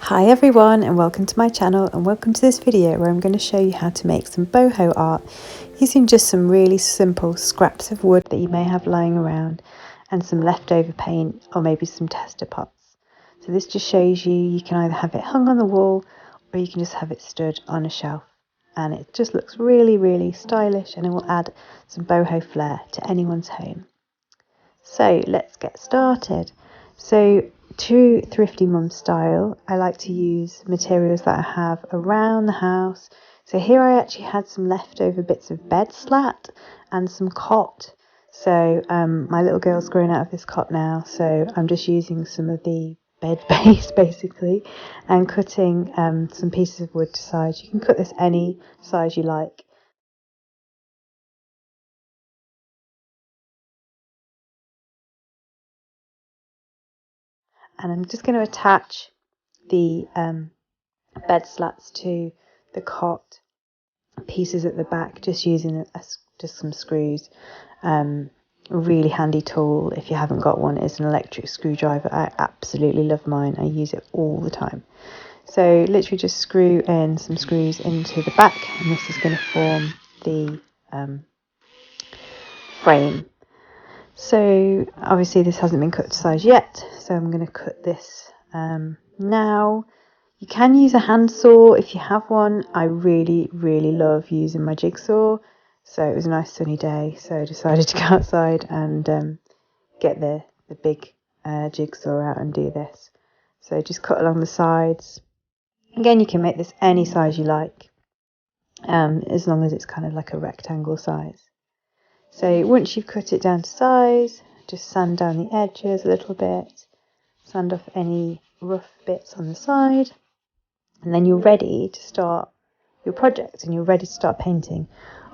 Hi everyone and welcome to my channel and welcome to this video where I'm going to show you how to make some boho art using just some really simple scraps of wood that you may have lying around and some leftover paint or maybe some tester pots. So this just shows you can either have it hung on the wall or you can just have it stood on a shelf, and it just looks really stylish and it will add some boho flair to anyone's home. So let's get started. So true thrifty mum style, I like to use materials that I have around the house. So here I actually had some leftover bits of bed slat and some cot. So my little girl's grown out of this cot now, so I'm just using some of the bed base basically and cutting some pieces of wood to size. You can cut this any size you like. And I'm just going to attach the bed slats to the cot pieces at the back, just using just some screws. Really handy tool if you haven't got one is an electric screwdriver. I absolutely love mine. I use it all the time. So literally just screw in some screws into the back, and this is going to form the frame. So obviously this hasn't been cut to size yet, so I'm going to cut this now. You can use a handsaw if you have one. I really love using my jigsaw. So it was a nice sunny day, so I decided to go outside and get the big jigsaw out and do this. So just cut along the sides. Again, you can make this any size you like, as long as it's kind of like a rectangle size. So once you've cut it down to size, just sand down the edges a little bit, sand off any rough bits on the side. And then you're ready to start your project and you're ready to start painting.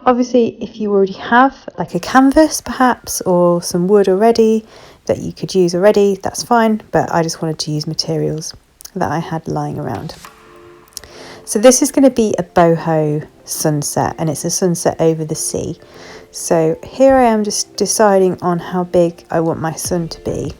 Obviously, if you already have like a canvas perhaps or some wood already that you could use already, that's fine, but I just wanted to use materials that I had lying around. So this is going to be a boho sunset, and it's a sunset over the sea. So here I am just deciding on how big I want my sun to be.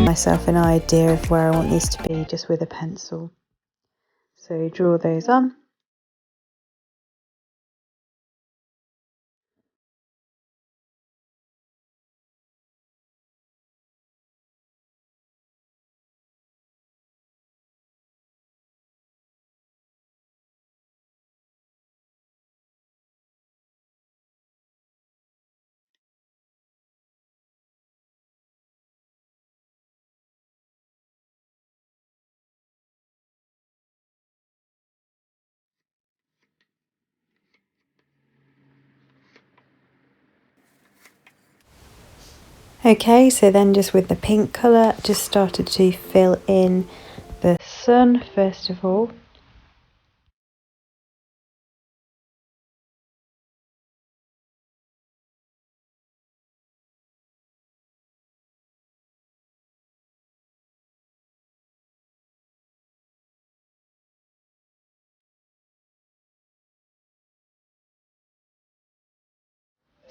Myself an idea of where I want these to be just with a pencil. So draw those on. Okay, so then just with the pink colour, just started to fill in the sun first of all.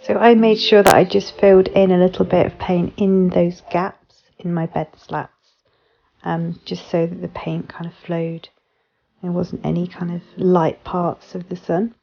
So I made sure that I just filled in a little bit of paint in those gaps in my bed slats, just so that the paint kind of flowed. There wasn't any kind of light parts of the sun.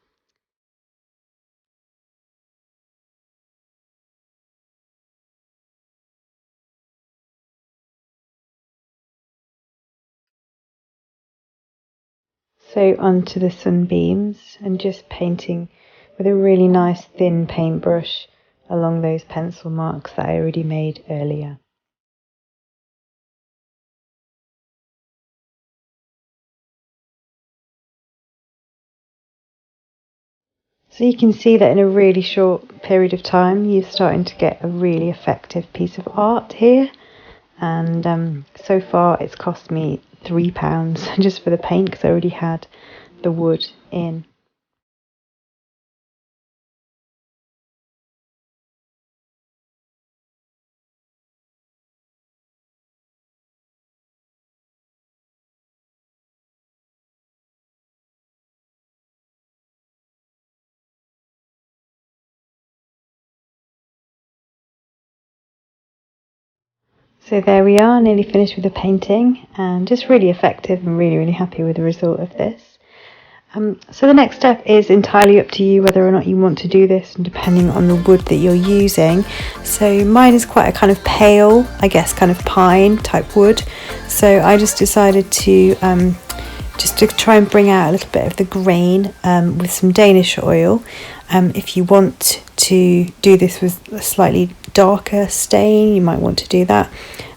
So onto the sunbeams, and just painting with a really nice thin paintbrush along those pencil marks that I already made earlier. So you can see that in a really short period of time you're starting to get a really effective piece of art here. And so far it's cost me £3 just for the paint, because I already had the wood in. So there we are, nearly finished with the painting, and just really effective, and really happy with the result of this. So the next step is entirely up to you whether or not you want to do this, and depending on the wood that you're using. So mine is quite a kind of pale, I guess, kind of pine type wood. So I just decided to just to try and bring out a little bit of the grain with some Danish oil. If you want to do this with a slightly darker stain, you might want to do that.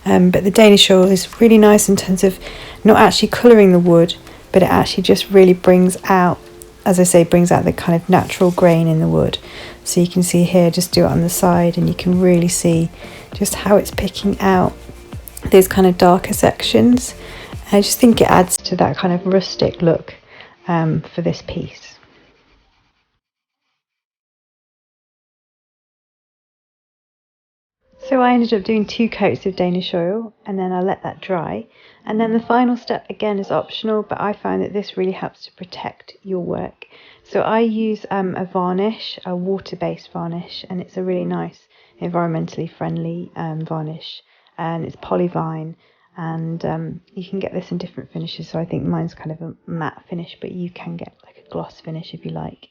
But the Danish oil is really nice in terms of not actually colouring the wood, but it actually just really brings out, as I say, brings out the kind of natural grain in the wood. So you can see here, just do it on the side, and you can really see just how it's picking out those kind of darker sections. I just think it adds to that kind of rustic look for this piece. So I ended up doing 2 coats of Danish oil, and then I let that dry. And then the final step again is optional, but I find that this really helps to protect your work. So I use a varnish, a water-based varnish, and it's a really nice environmentally friendly varnish, and it's polyvine. And you can get this in different finishes, so I think mine's kind of a matte finish, but you can get like a gloss finish if you like.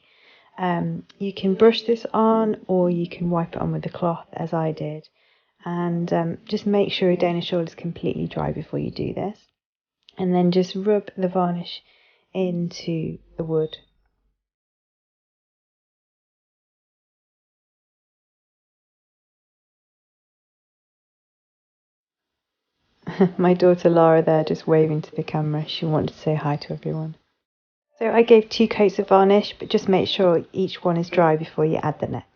You can brush this on, or you can wipe it on with a cloth, as I did. And just make sure your Danish oil is completely dry before you do this. And then just rub the varnish into the wood. My daughter Lara there just waving to the camera. She wanted to say hi to everyone. So I gave 2 coats of varnish, but just make sure each one is dry before you add the next.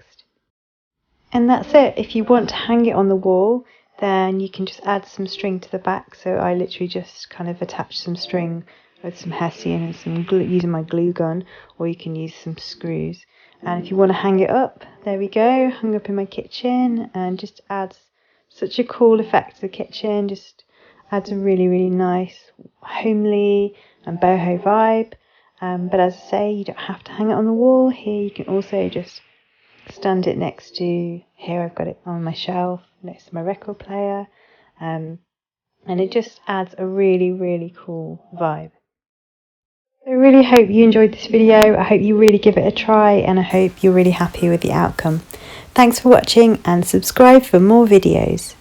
And that's it. If you want to hang it on the wall, then you can just add some string to the back. So I literally just kind of attach some string with some hessian and some glue, using my glue gun, or you can use some screws. And if you want to hang it up, there we go, hung up in my kitchen, and just adds such a cool effect to the kitchen. Just adds a really nice homely and boho vibe. But as I say, you don't have to hang it on the wall. Here you can also just stand it next to, here I've got it on my shelf next to my record player, and it just adds a really cool vibe. I really hope you enjoyed this video. I hope you really give it a try, and I hope you're really happy with the outcome. Thanks for watching, and subscribe for more videos.